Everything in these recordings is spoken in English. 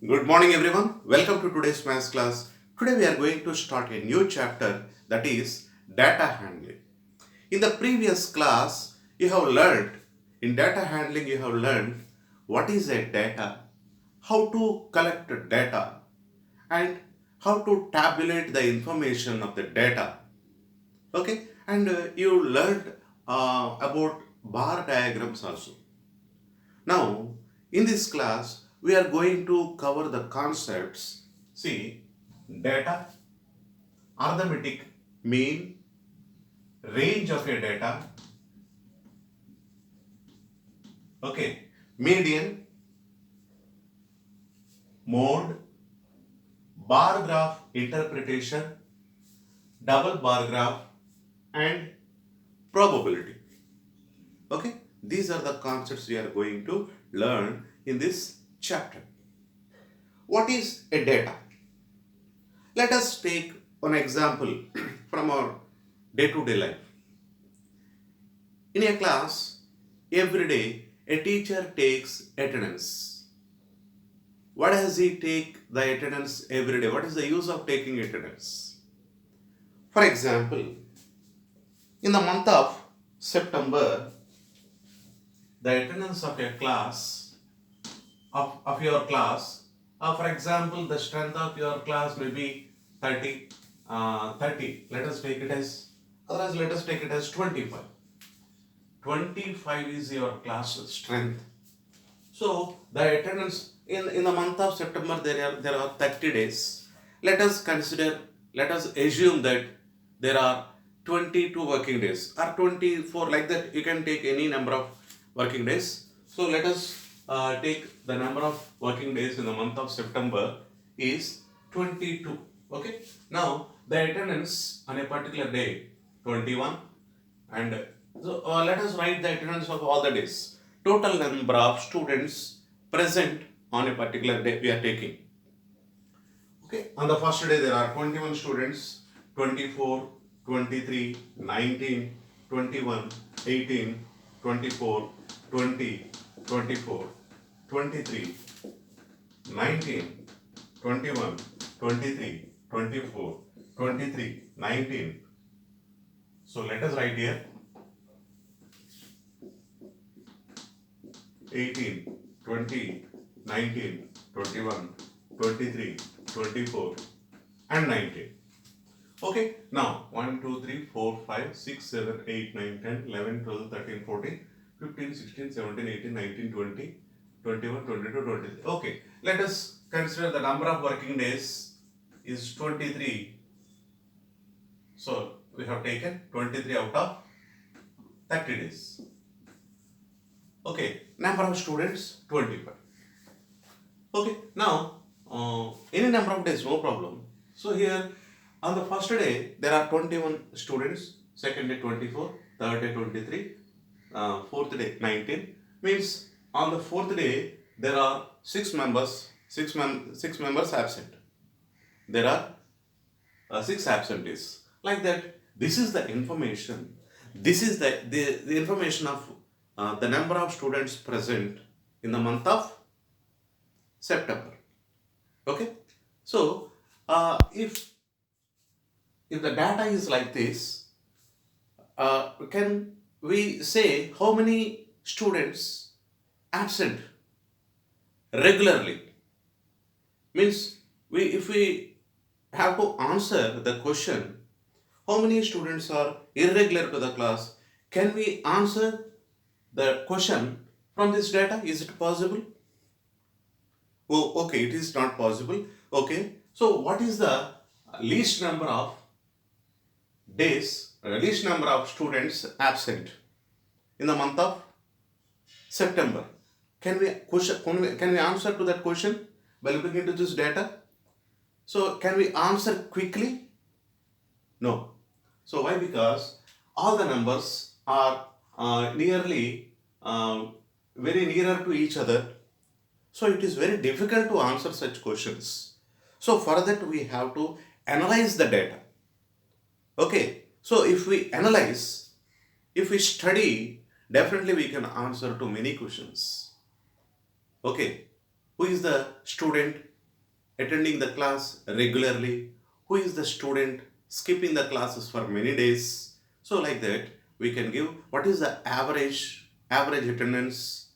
Good morning everyone. Welcome to today's maths class. Today we are going to start a new chapter, that is data handling. In the previous class in data handling you have learned what is a data, how to collect data, and how to tabulate the information of the data. Okay, and you learned about bar diagrams also. Now, in this class, we are going to cover the concepts. See, data, arithmetic mean, range of a data, okay, median, mode, bar graph interpretation, double bar graph, and probability. Okay, these are the concepts we are going to learn in this chapter. What is a data? Let us take an example from our day-to-day life. In a class, every day a teacher takes attendance. Why does he take the attendance every day? What is the use of taking attendance? For example, in the month of September, the attendance of a class, of your class, for example, the strength of your class may be 30, 30. Let us take it as, otherwise let us take it as 25. 25 is your class strength. So the attendance in the month of September, there are 30 days. Let us assume that there are 22 working days or 24, like that. You can take any number of working days. So let us take the number of working days in the month of September is 22. Okay. Now the attendance on a particular day 21, and so let us write the attendance of all the days. Total number of students present on a particular day we are taking. Okay, on the first day there are 21 students, 24, 23, 19, 21, 18, 24, 20, 24, 23, 19, 21, 23, 24, 23, 19. So let us write here 18, 20, 19, 21, 23, 24 and 19. Okay, now 1, 2, 3, 4, 5, 6, 7, 8, 9, 10, 11, 12, 13, 14, 15, 16, 17, 18, 19, 20, 21, 22, 23. Okay, let us consider the number of working days is 23. So we have taken 23 out of 30 days. Okay, number of students 25. Okay, now any number of days, no problem. So here on the first day there are 21 students, second day 24, third day 23, fourth day 19. Means on the fourth day there are 6 members, 6 members absent. There are 6 absentees. Like that, this is the information. This is the information of the number of students present in the month of September. Okay, so if the data is like this, can we say how many students absent regularly? Means if we have to answer the question, how many students are irregular to the class, can we answer the question from this data? Is it possible? Oh, okay, it is not possible. Okay, so what is the least number of days, least number of students absent in the month of September? Can we answer to that question by looking into this data? So can we answer quickly? No. So why? Because all the numbers are nearly very nearer to each other. So it is very difficult to answer such questions. So for that we have to analyze the data. Okay, so if we analyze, if we study, definitely we can answer to many questions. Okay, who is the student attending the class regularly, who is the student skipping the classes for many days. So like that, we can give what is the average attendance.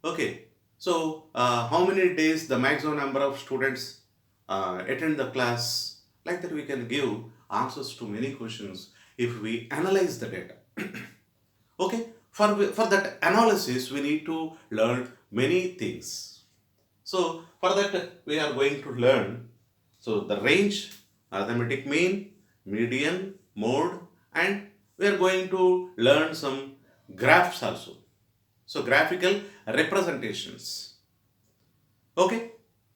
Okay, so how many days the maximum number of students attend the class. Like that, we can give answers to many questions if we analyze the data. Okay, for that analysis, we need to learn many things. So for that, we are going to learn the range, arithmetic mean, median, mode, and we are going to learn some graphs also. So graphical representations. Okay,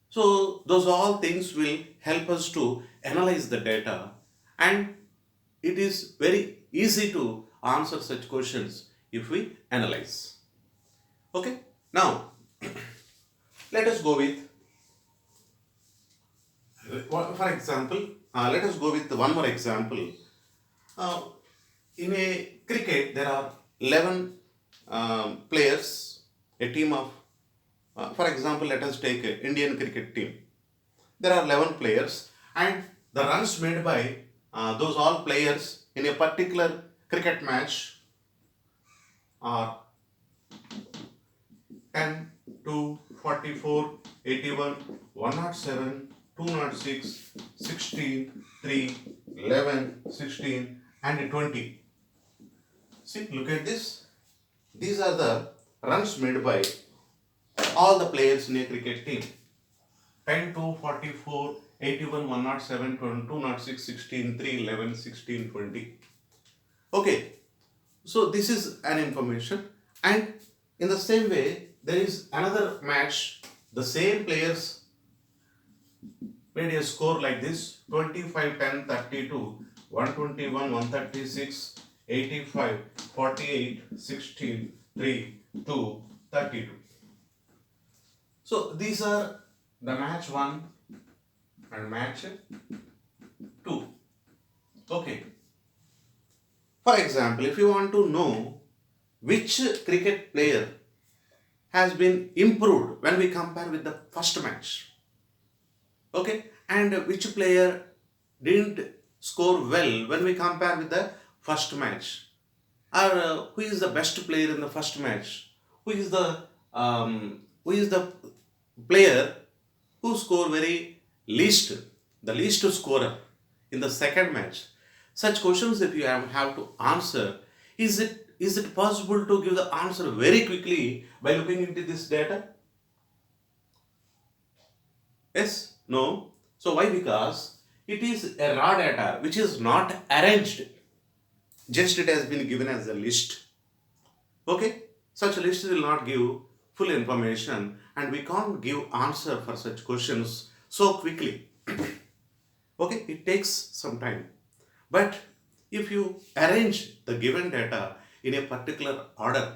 so those all things will help us to analyze the data, and it is very easy to answer such questions if we analyze. Okay, now let us go with, for example, let us go with one more example. Uh, in a cricket, there are 11 players, a team of, for example, let us take an Indian cricket team. There are 11 players, and the runs made by those all players in a particular cricket match are 10, 2, 44, 81, 107, 206, 16, 3, 11, 16, and 20. See, look at this. These are the runs made by all the players in a cricket team. 10, 2, 44, 81, 107, 206, 16, 3, 11, 16, 20. Okay, so this is an information, and in the same way, there is another match. The same players made a score like this: 25, 10, 32, 121, 136, 85, 48, 16, 3, 2, 32. So these are the match 1 and match 2. Okay. For example, if you want to know which cricket player has been improved when we compare with the first match, okay, and which player didn't score well when we compare with the first match, or who is the best player in the first match, who is the player who scored very least, the least scorer in the second match. Such questions, if you have to answer, is it possible to give the answer very quickly by looking into this data? Yes? No? So why? Because it is a raw data which is not arranged. Just it has been given as a list. Okay? Such lists will not give full information, and we can't give answer for such questions so quickly. Okay? It takes some time. But if you arrange the given data in a particular order,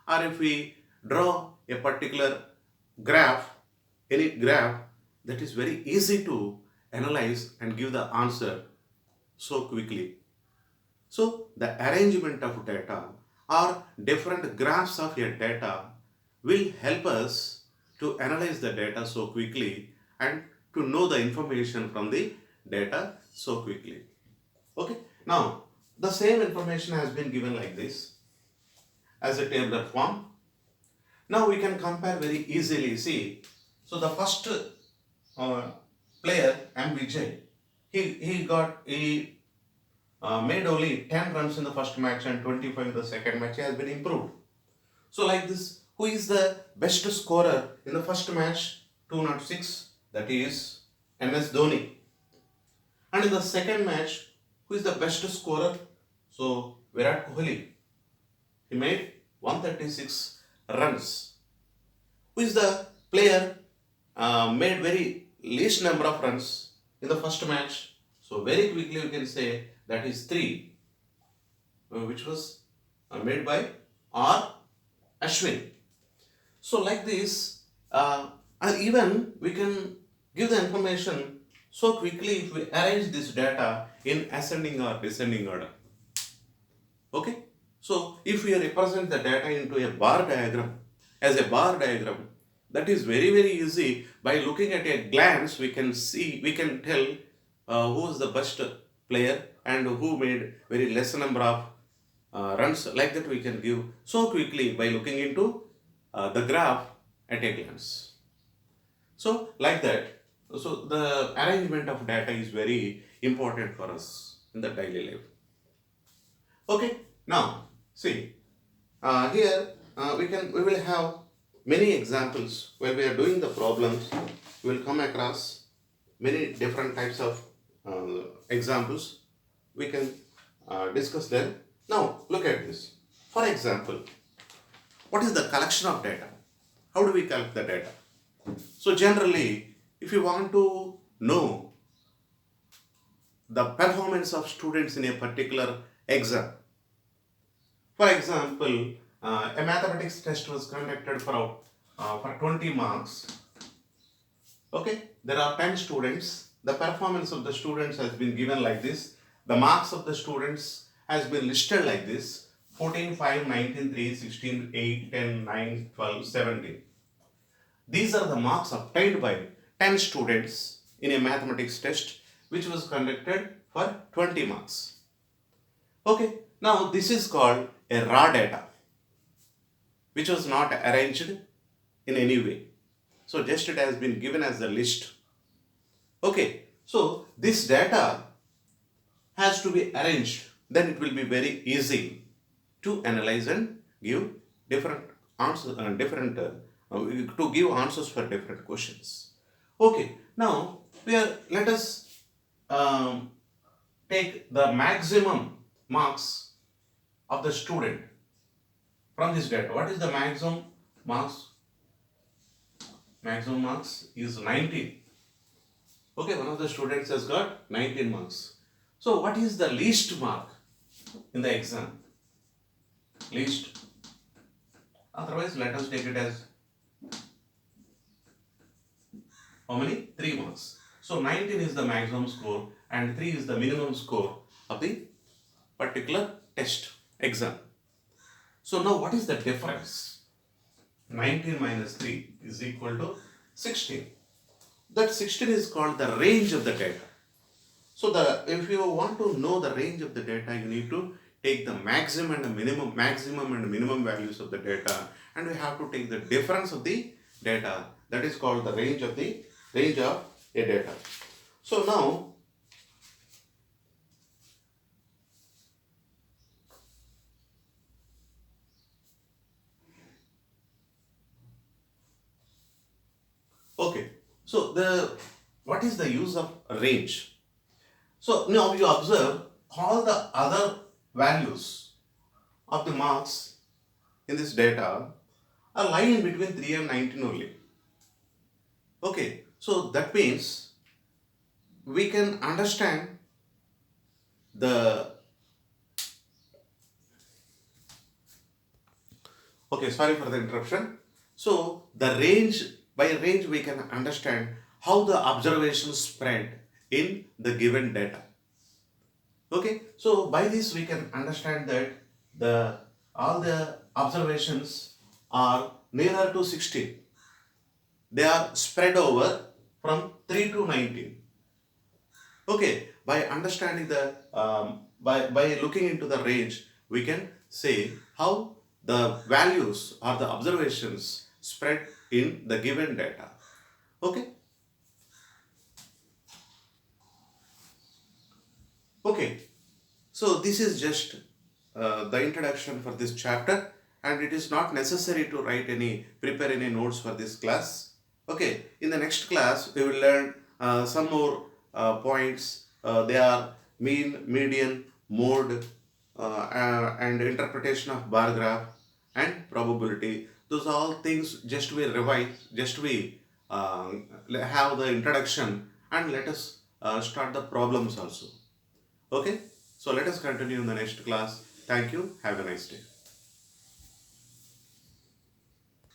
or if we draw a particular graph, any graph, that is very easy to analyze and give the answer so quickly. So the arrangement of data or different graphs of your data will help us to analyze the data so quickly and to know the information from the data so quickly. Okay, now the same information has been given like this as a tabular form. Now we can compare very easily. See, so the first player MVJ, he made only 10 runs in the first match and 25 in the second match. He has been improved. So like this, who is the best scorer in the first match? 206, that is MS Dhoni. And in the second match, who is the best scorer? So Virat Kohli. He made 136 runs. Who is the player made very least number of runs in the first match? So very quickly we can say that is 3, which was made by R. Ashwin. So like this, and even we can give the information so quickly if we arrange this data in ascending or descending order. Okay, so if we represent the data into a bar diagram, as a bar diagram, That is very, very easy. By looking at a glance, we can see, we can tell who is the best player and who made very less number of runs. Like that we can give so quickly by looking into the graph at a glance. So like that, so the arrangement of data is very important for us in the daily life. Okay, now see, here we will have many examples where we are doing the problems. We will come across many different types of examples. We can discuss them. Now look at this. For example, what is the collection of data? How do we collect the data? So generally, if you want to know the performance of students in a particular exam, for example, a mathematics test was conducted for 20 marks. Okay, there are 10 students. The performance of the students has been given like this. The marks of the students has been listed like this: 14, 5, 19, 3, 16, 8, 10, 9, 12, 17. These are the marks obtained by 10 students in a mathematics test which was conducted for 20 marks. Okay, now this is called a raw data which was not arranged in any way. So just it has been given as a list. Okay, so this data has to be arranged, then it will be very easy to analyze and give different answers, to give answers for different questions. Okay, now let us take the maximum marks of the student from this data. What is the maximum marks? Maximum marks is 19. Okay, one of the students has got 19 marks. So what is the least mark in the exam? Least. Otherwise, let us take it as how many? 3 marks. So 19 is the maximum score and 3 is the minimum score of the particular test exam. So now what is the difference? 19 minus 3 is equal to 16. That 16 is called the range of the data. So if you want to know the range of the data, you need to take the maximum and minimum values of the data, and we have to take the difference of the data. That is called the range of a data. So now okay, so what is the use of range? So now you observe all the other values of the marks in this data are lying between 3 and 19 only. Okay, so that means we can understand sorry for the interruption. So by range we can understand how the observations spread in the given data. Okay, so by this we can understand that all the observations are nearer to 16. They are spread over from 3 to 19. Okay, by understanding by looking into the range, we can say how the values or the observations spread in the given data. Okay. Okay, so this is just the introduction for this chapter, and it is not necessary to prepare any notes for this class. Okay, in the next class we will learn some more points. They are mean, median, mode, and interpretation of bar graph and probability. Those are all things just we revise, just we have the introduction, and let us start the problems also. Okay, so let us continue in the next class. Thank you. Have a nice day.